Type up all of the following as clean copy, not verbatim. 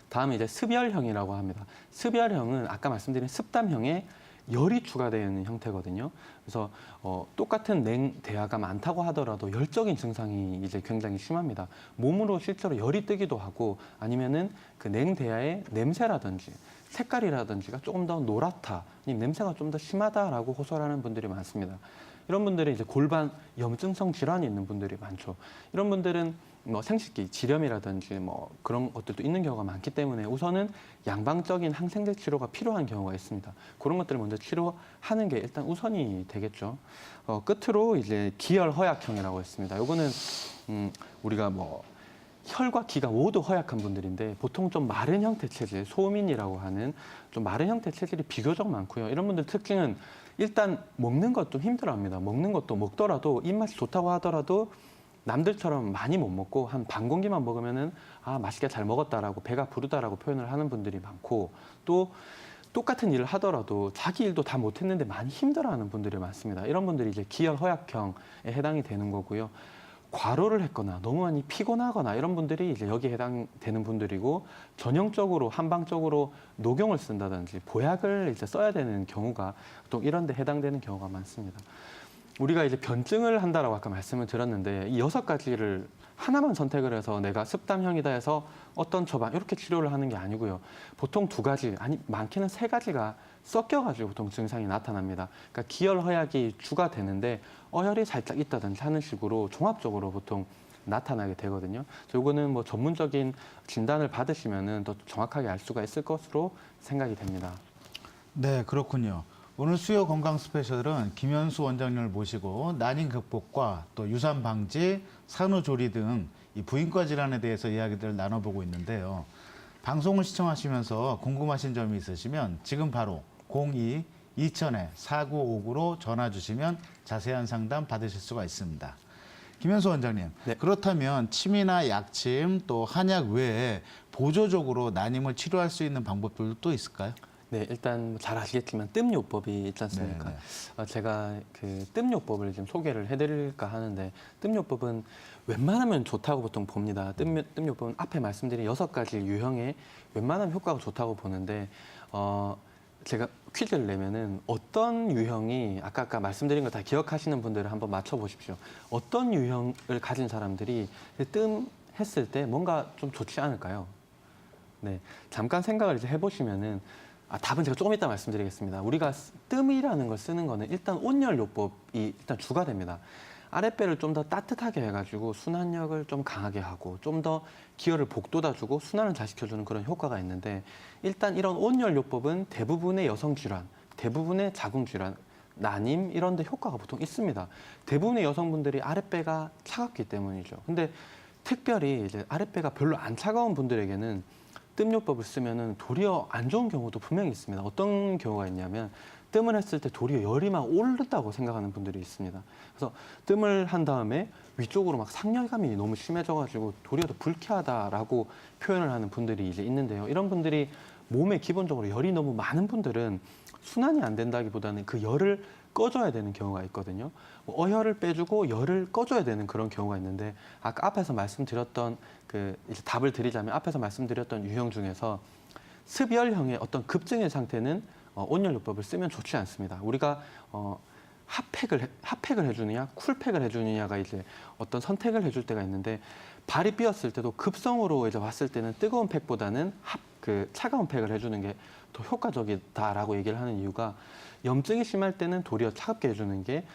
다음에 이제 습열형이라고 합니다. 습열형은 아까 말씀드린 습담형에 열이 추가되어 있는 형태거든요. 그래서 똑같은 냉대야가 많다고 하더라도 열적인 증상이 이제 굉장히 심합니다. 몸으로 실제로 열이 뜨기도 하고 아니면은 그 냉대야의 냄새라든지 색깔이라든지가 조금 더 노랗다, 냄새가 좀 더 심하다라고 호소하는 분들이 많습니다. 이런 분들은 이제 골반 염증성 질환이 있는 분들이 많죠. 이런 분들은 뭐 생식기, 지렴이라든지 뭐 그런 것들도 있는 경우가 많기 때문에 우선은 양방적인 항생제 치료가 필요한 경우가 있습니다. 그런 것들을 먼저 치료하는 게 일단 우선이 되겠죠. 끝으로 이제 기혈허약형이라고 했습니다. 요거는 우리가 뭐 혈과 기가 모두 허약한 분들인데 보통 좀 마른 형태 체질, 소음인이라고 하는 좀 마른 형태 체질이 비교적 많고요. 이런 분들 특징은 일단 먹는 것 좀 힘들어합니다. 먹는 것도 먹더라도 입맛이 좋다고 하더라도 남들처럼 많이 못 먹고 한 반 공기만 먹으면은 아 맛있게 잘 먹었다라고 배가 부르다라고 표현을 하는 분들이 많고 또 똑같은 일을 하더라도 자기 일도 다 못했는데 많이 힘들어하는 분들이 많습니다. 이런 분들이 이제 기혈허약형에 해당이 되는 거고요. 과로를 했거나 너무 많이 피곤하거나 이런 분들이 이제 여기에 해당되는 분들이고 전형적으로 한방적으로 녹용을 쓴다든지 보약을 이제 써야 되는 경우가 또 이런 데 해당되는 경우가 많습니다. 우리가 이제 변증을 한다라고 아까 말씀을 드렸는데 이 6가지를 하나만 선택을 해서 내가 습담형이다 해서 어떤 처방 이렇게 치료를 하는 게 아니고요. 보통 2가지, 아니 많게는 3가지가 섞여가지고 보통 증상이 나타납니다. 그러니까 기혈허약이 주가 되는데 어혈이 살짝 있다든지 하는 식으로 종합적으로 보통 나타나게 되거든요. 요거는 뭐 전문적인 진단을 받으시면은 더 정확하게 알 수가 있을 것으로 생각이 됩니다. 네, 그렇군요. 오늘 수요 건강 스페셜은 김현수 원장님을 모시고 난임 극복과 또 유산 방지, 산후조리 등 이 부인과 질환에 대해서 이야기들을 나눠보고 있는데요. 방송을 시청하시면서 궁금하신 점이 있으시면 지금 바로 02-2000-4959로 전화 주시면 자세한 상담 받으실 수가 있습니다. 김현수 원장님, 네. 그렇다면 침이나 약침 또 한약 외에 보조적으로 난임을 치료할 수 있는 방법들도 또 있을까요? 네, 일단 잘 아시겠지만 뜸요법이 있지 않습니까? 제가 그 뜸요법을 좀 소개를 해드릴까 하는데 뜸요법은 웬만하면 좋다고 보통 봅니다. 뜸요법은 앞에 말씀드린 6가지 유형에 웬만하면 효과가 좋다고 보는데 제가 퀴즈를 내면은 어떤 유형이 아까 말씀드린 거 다 기억하시는 분들을 한번 맞춰보십시오. 어떤 유형을 가진 사람들이 뜸 했을 때 뭔가 좀 좋지 않을까요? 네, 잠깐 생각을 이제 해보시면은 답은 제가 조금 이따 말씀드리겠습니다. 우리가 뜸이라는 걸 쓰는 거는 일단 온열요법이 일단 주가 됩니다. 아랫배를 좀 더 따뜻하게 해가지고 순환력을 좀 강하게 하고 좀 더 기혈을 복돋아주고 순환을 잘 시켜주는 그런 효과가 있는데 일단 이런 온열요법은 대부분의 여성 질환, 대부분의 자궁 질환, 난임 이런 데 효과가 보통 있습니다. 대부분의 여성분들이 아랫배가 차갑기 때문이죠. 근데 특별히 이제 아랫배가 별로 안 차가운 분들에게는 뜸요법을 쓰면은 도리어 안 좋은 경우도 분명히 있습니다. 어떤 경우가 있냐면 뜸을 했을 때 도리어 열이 막 오른다고 생각하는 분들이 있습니다. 그래서 뜸을 한 다음에 위쪽으로 막 상열감이 너무 심해져가지고 도리어 더 불쾌하다라고 표현을 하는 분들이 이제 있는데요. 이런 분들이 몸에 기본적으로 열이 너무 많은 분들은 순환이 안 된다기보다는 그 열을 꺼줘야 되는 경우가 있거든요. 어혈을 빼주고 열을 꺼줘야 되는 그런 경우가 있는데 아까 앞에서 말씀드렸던 이제 답을 드리자면 앞에서 말씀드렸던 유형 중에서 습열형의 어떤 급증의 상태는 온열요법을 쓰면 좋지 않습니다. 우리가 핫팩을 해주느냐, 쿨팩을 해주느냐가 이제 어떤 선택을 해줄 때가 있는데 발이 삐었을 때도 급성으로 이제 왔을 때는 뜨거운 팩보다는 차가운 팩을 해주는 게 더 효과적이다라고 얘기를 하는 이유가 염증이 심할 때는 도리어 차갑게 해주는 게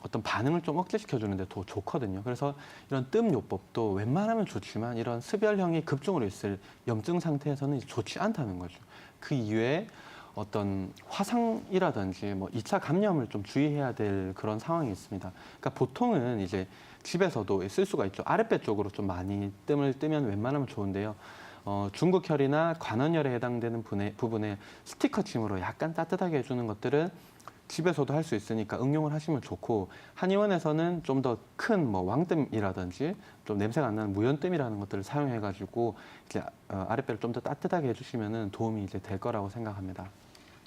어떤 반응을 좀 억제시켜주는데 더 좋거든요. 그래서 이런 뜸요법도 웬만하면 좋지만 이런 습열형이 급증으로 있을 염증 상태에서는 좋지 않다는 거죠. 그 이외에 어떤 화상이라든지 뭐 2차 감염을 좀 주의해야 될 그런 상황이 있습니다. 그러니까 보통은 이제 집에서도 쓸 수가 있죠. 아랫배 쪽으로 좀 많이 뜸을 뜨면 웬만하면 좋은데요. 중국혈이나 관원혈에 해당되는 부분에 스티커 침으로 약간 따뜻하게 해주는 것들은 집에서도 할 수 있으니까 응용을 하시면 좋고 한의원에서는 좀 더 큰 뭐 왕뜸이라든지 좀 냄새가 안 나는 무연뜸이라는 것들을 사용해가지고 이제 아랫배를 좀 더 따뜻하게 해주시면은 도움이 이제 될 거라고 생각합니다.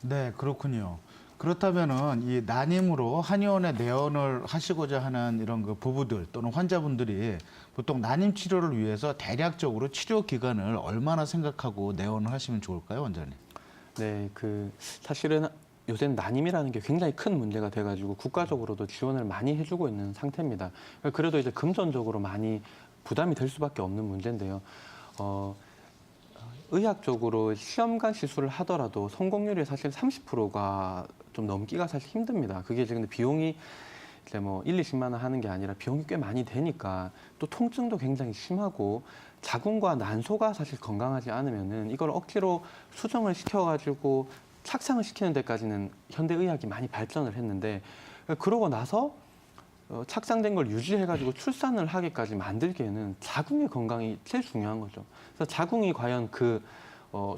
네, 그렇군요. 그렇다면은 이 난임으로 한의원에 내원을 하시고자 하는 이런 그 부부들 또는 환자분들이 보통 난임 치료를 위해서 대략적으로 치료 기간을 얼마나 생각하고 내원을 하시면 좋을까요, 원장님? 네, 사실은 요새는 난임이라는 게 굉장히 큰 문제가 돼가지고 국가적으로도 지원을 많이 해주고 있는 상태입니다. 그래도 이제 금전적으로 많이 부담이 될 수밖에 없는 문제인데요. 의학적으로 시험관 시술을 하더라도 성공률이 사실 30%가 좀 넘기가 사실 힘듭니다. 그게 이제 근데 비용이 이제 뭐 1, 20만 원 하는 게 아니라 비용이 꽤 많이 되니까 또 통증도 굉장히 심하고 자궁과 난소가 사실 건강하지 않으면은 이걸 억지로 수정을 시켜가지고 착상을 시키는 데까지는 현대의학이 많이 발전을 했는데 그러고 나서 착상된 걸 유지해가지고 출산을 하기까지 만들기에는 자궁의 건강이 제일 중요한 거죠. 그래서 자궁이 과연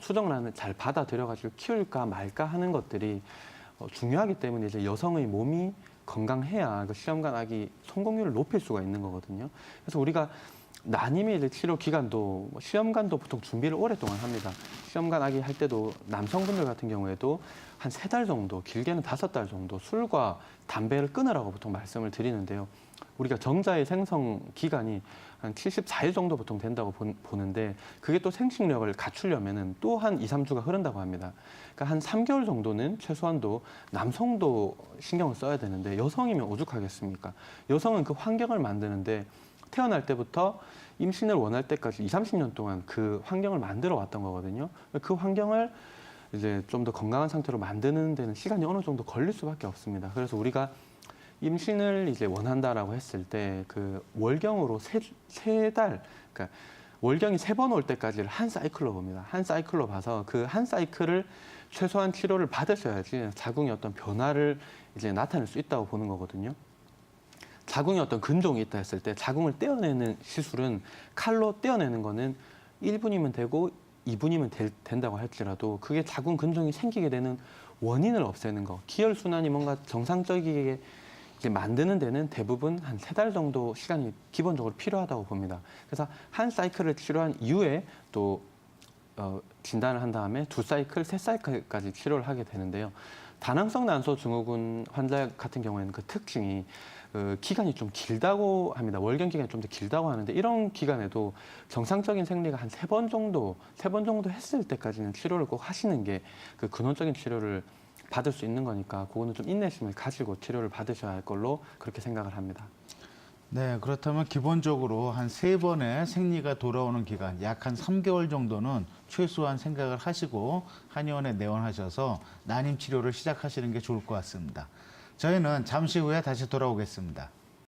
수정란을 잘 받아들여가지고 키울까 말까 하는 것들이 중요하기 때문에 이제 여성의 몸이 건강해야 그 시험관 아기 성공률을 높일 수가 있는 거거든요. 그래서 우리가 난임의 이제 치료 기간도 시험관도 보통 준비를 오랫동안 합니다. 시험관 아기 할 때도 남성분들 같은 경우에도 한 3달 정도, 길게는 5달 정도 술과 담배를 끊으라고 보통 말씀을 드리는데요. 우리가 정자의 생성 기간이 한 74일 정도 보통 된다고 보는데 그게 또 생식력을 갖추려면은 또 한 2, 3주가 흐른다고 합니다. 그러니까 한 3개월 정도는 최소한도 남성도 신경을 써야 되는데 여성이면 오죽하겠습니까? 여성은 그 환경을 만드는데 태어날 때부터 임신을 원할 때까지 20, 30년 동안 그 환경을 만들어 왔던 거거든요. 그 환경을 이제 좀 더 건강한 상태로 만드는 데는 시간이 어느 정도 걸릴 수밖에 없습니다. 그래서 우리가 임신을 이제 원한다라고 했을 때 그 월경으로 세 달, 그러니까 월경이 3번 올 때까지를 한 사이클로 봅니다. 한 사이클로 봐서 그 한 사이클을 최소한 치료를 받으셔야지 자궁에 어떤 변화를 이제 나타낼 수 있다고 보는 거거든요. 자궁에 어떤 근종이 있다 했을 때 자궁을 떼어내는 시술은 칼로 떼어내는 거는 1분이면 되고 2분이면 된다고 할지라도 그게 자궁 근종이 생기게 되는 원인을 없애는 거, 기혈 순환이 뭔가 정상적이게 이제 만드는 데는 대부분 한 3달 정도 시간이 기본적으로 필요하다고 봅니다. 그래서 한 사이클을 치료한 이후에 또 진단을 한 다음에 2사이클, 3사이클까지 치료를 하게 되는데요. 다낭성 난소 증후군 환자 같은 경우에는 그 특징이 기간이 좀 길다고 합니다. 월경 기간이 좀 더 길다고 하는데 이런 기간에도 정상적인 생리가 한 3번 정도 했을 때까지는 치료를 꼭 하시는 게 그 근원적인 치료를 받을 수 있는 거니까 그거는 좀 인내심을 가지고 치료를 받으셔야 할 걸로 그렇게 생각을 합니다. 네, 그렇다면 기본적으로 한 3번의 생리가 돌아오는 기간, 약 한 3개월 정도는 최소한 생각을 하시고 한의원에 내원하셔서 난임 치료를 시작하시는 게 좋을 것 같습니다. 저희는 잠시 후에 다시 돌아오겠습니다.